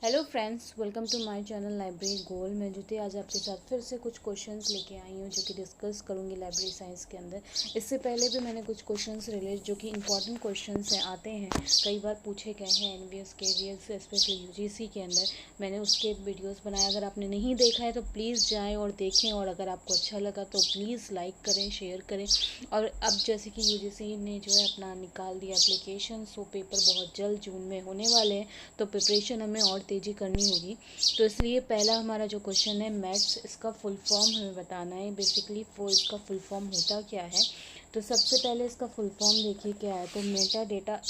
Hello friends, welcome to my channel library goal. मैं ज्योति आज आपके साथ फिर से कुछ क्वेश्चंस लेके आई हूँ जो कि डिस्कस करूँगी लाइब्रेरी साइंस के अंदर। इससे पहले भी मैंने कुछ क्वेश्चंस रिलेट जो कि इंपॉर्टेंट क्वेश्चंस हैं आते हैं, कई बार पूछे गए हैं एनवीएस केवीएस स्पेशली यूजीसी के अंदर। मैंने उसके वीडियोज़ बनाए, अगर आपने नहीं देखा है तो प्लीज़ जाएँ और देखें, और अगर आपको अच्छा लगा तो प्लीज़ लाइक करें, शेयर करें। और अब जैसे कि यूजीसी ने जो है अपना निकाल दिया एप्लीकेशन, सो पेपर बहुत जल्द जून में होने वाले हैं, तो प्रिपरेशन हमें और तेज़ी करनी होगी। तो इसलिए पहला हमारा जो क्वेश्चन है मैथ्स, इसका फुल फॉर्म हमें बताना है। बेसिकली इसका फुल फॉर्म होता क्या है। तो सबसे पहले इसका फुल फॉर्म देखिए क्या है। तो मेटा डेटा,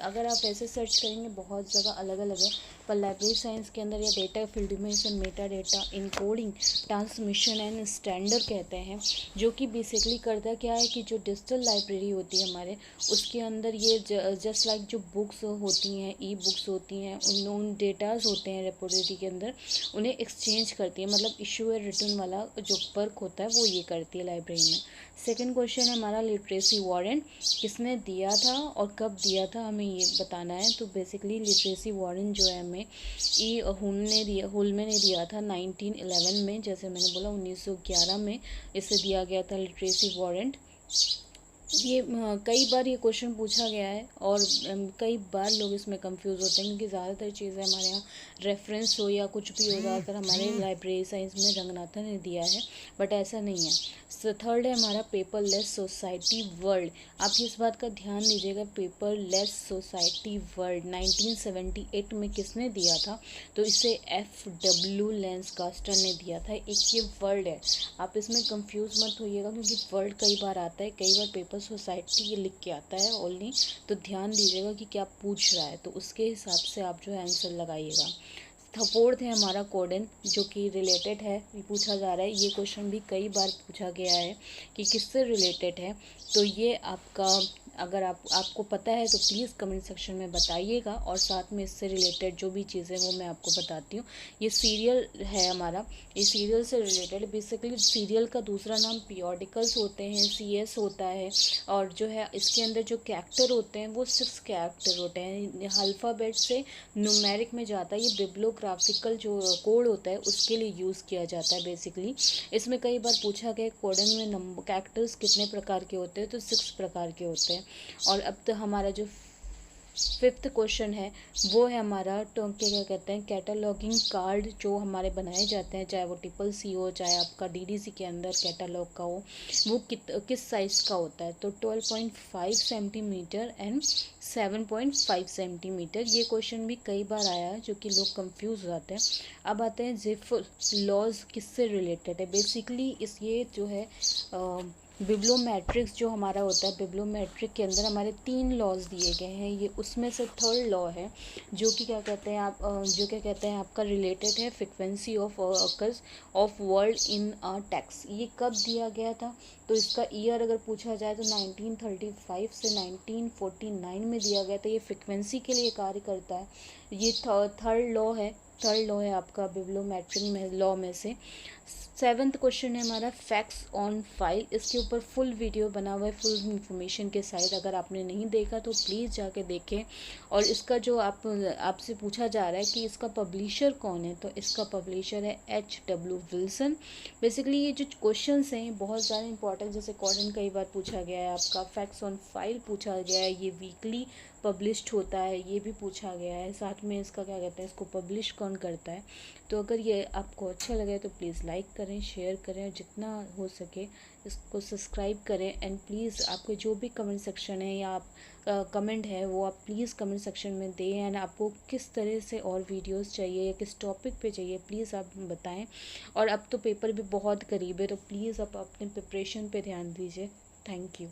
अगर आप ऐसे सर्च करेंगे बहुत जगह अलग अलग है, पर लाइब्रेरी साइंस के अंदर या डेटा फील्ड में इसे Meta data encoding transmission and standard कहते हैं। जो कि बेसिकली करता क्या है कि जो डिजिटल लाइब्रेरी होती है हमारे, उसके अंदर ये जस्ट लाइक जो बुक्स होती हैं, ई बुक्स होती हैं, उन डेटाज होते हैं रेपोजिटरी के अंदर, उन्हें एक्सचेंज करती है। मतलब इशू है रिटर्न वाला जो वर्क होता है वो ये करती है लाइब्रेरी में। सेकंड क्वेश्चन है हमारा लिटरेसी वारंट किसने दिया था और कब दिया था, हमें ये बताना है। तो बेसिकली लिटरेसी वारंट जो है हमें हुल्मे ने दिया था 1911 में। जैसे मैंने बोला 1911 में इसे दिया गया था लिटरेसी वारंट। ये कई बार ये क्वेश्चन पूछा गया है और कई बार लोग इसमें कंफ्यूज होते हैं, क्योंकि ज़्यादातर चीज़ें हमारे यहाँ रेफरेंस हो या कुछ भी हो, ज़्यादातर हमारे लाइब्रेरी साइंस में रंगनाथन ने दिया है, बट ऐसा नहीं है। थर्ड है हमारा पेपरलेस सोसाइटी वर्ल्ड। आप इस बात का ध्यान दीजिएगा, पेपरलेस सोसाइटी वर्ल्ड 1978 में किसने दिया था। तो इसे FW लेंसकास्टर ने दिया था। एक ये वर्ल्ड है, आप इसमें कंफ्यूज मत होइएगा, क्योंकि वर्ल्ड कई बार आता है, कई बार पेपर सोसाइटी ये लिख के आता है ओनली। तो ध्यान दीजिएगा कि क्या पूछ रहा है, तो उसके हिसाब से आप जो है आंसर लगाइएगा। फोर्थ है हमारा कोडेन, जो कि रिलेटेड है, ये पूछा जा रहा है। ये क्वेश्चन भी कई बार पूछा गया है कि किससे रिलेटेड है। तो ये आपका, अगर आपको पता है तो प्लीज़ कमेंट सेक्शन में बताइएगा, और साथ में इससे रिलेटेड जो भी चीज़ें वो मैं आपको बताती हूँ। ये सीरियल है हमारा, ये सीरियल से रिलेटेड। बेसिकली सीरियल का दूसरा नाम पीरियोडिकल्स होते हैं, CS होता है। और जो है इसके अंदर जो कैरेक्टर होते हैं वो 6 कैरेक्टर होते हैं। अल्फ़ाबेट से न्यूमेरिक में जाता है। ये बिब्लियोग्राफिकल जो कोड होता है उसके लिए यूज़ किया जाता है बेसिकली। इसमें कई बार पूछा गया कोडन में नंबर कैरेक्टर्स कितने प्रकार के होते हैं, तो 6 प्रकार के होते हैं। और अब तो हमारा जो फिफ्थ क्वेश्चन है वो है हमारा, तो क्या कहते हैं, कैटलॉगिंग कार्ड जो हमारे बनाए जाते हैं, चाहे वो ट्रिपल सी हो, चाहे आपका DDC के अंदर कैटलॉग का हो, वो किस साइज़ का होता है। तो 12.5 सेंटीमीटर एंड 7.5 सेंटीमीटर। ये क्वेश्चन भी कई बार आया है, जो कि लोग कंफ्यूज हो जाते हैं। अब आते हैं जिफ लॉज किससे रिलेटेड है। बेसिकली ये जो है बिब्लोमेट्रिक्स जो हमारा होता है, बिब्लोमेट्रिक के अंदर हमारे 3 लॉज दिए गए हैं। ये उसमें से थर्ड लॉ है, जो कि क्या कहते हैं जो क्या कहते हैं आपका रिलेटेड है frequency of occurs of word in a text. ये कब दिया गया था, तो इसका ईयर अगर पूछा जाए तो 1935 से 1949 में दिया गया था। ये फ्रिक्वेंसी के लिए कार्य करता है। ये थर्ड लॉ है आपका बिब्लोमेट्रिक में लॉ में से। सेवन्थ क्वेश्चन है हमारा फैक्ट्स ऑन फाइल। इसके ऊपर फुल वीडियो बना हुआ है, फुल इंफॉर्मेशन के साथ। अगर आपने नहीं देखा तो प्लीज़ जाके देखें। और इसका जो आपसे पूछा जा रहा है कि इसका पब्लिशर कौन है, तो इसका पब्लिशर है HW विल्सन। बेसिकली ये जो क्वेश्चंस हैं बहुत ज़्यादा इंपॉर्टेंट, जैसे कॉर्डन कई बार पूछा गया है, आपका फैक्ट्स ऑन फाइल पूछा गया है, ये वीकली पब्लिश्ड होता है, ये भी पूछा गया है। साथ में इसका क्या कहते हैं, इसको पब्लिश कौन करता है। तो अगर ये आपको अच्छा लगे तो प्लीज़ लाइक करें, शेयर करें, और जितना हो सके इसको सब्सक्राइब करें। एंड प्लीज़ आपके जो भी कमेंट सेक्शन है या आप कमेंट है वो आप प्लीज़ कमेंट सेक्शन में दें। एंड आपको किस तरह से और वीडियोस चाहिए या किस टॉपिक पे चाहिए प्लीज़ आप बताएं। और अब तो पेपर भी बहुत करीब है, तो प्लीज़ आप अपने प्रिपरेशन पे ध्यान दीजिए। Thank you.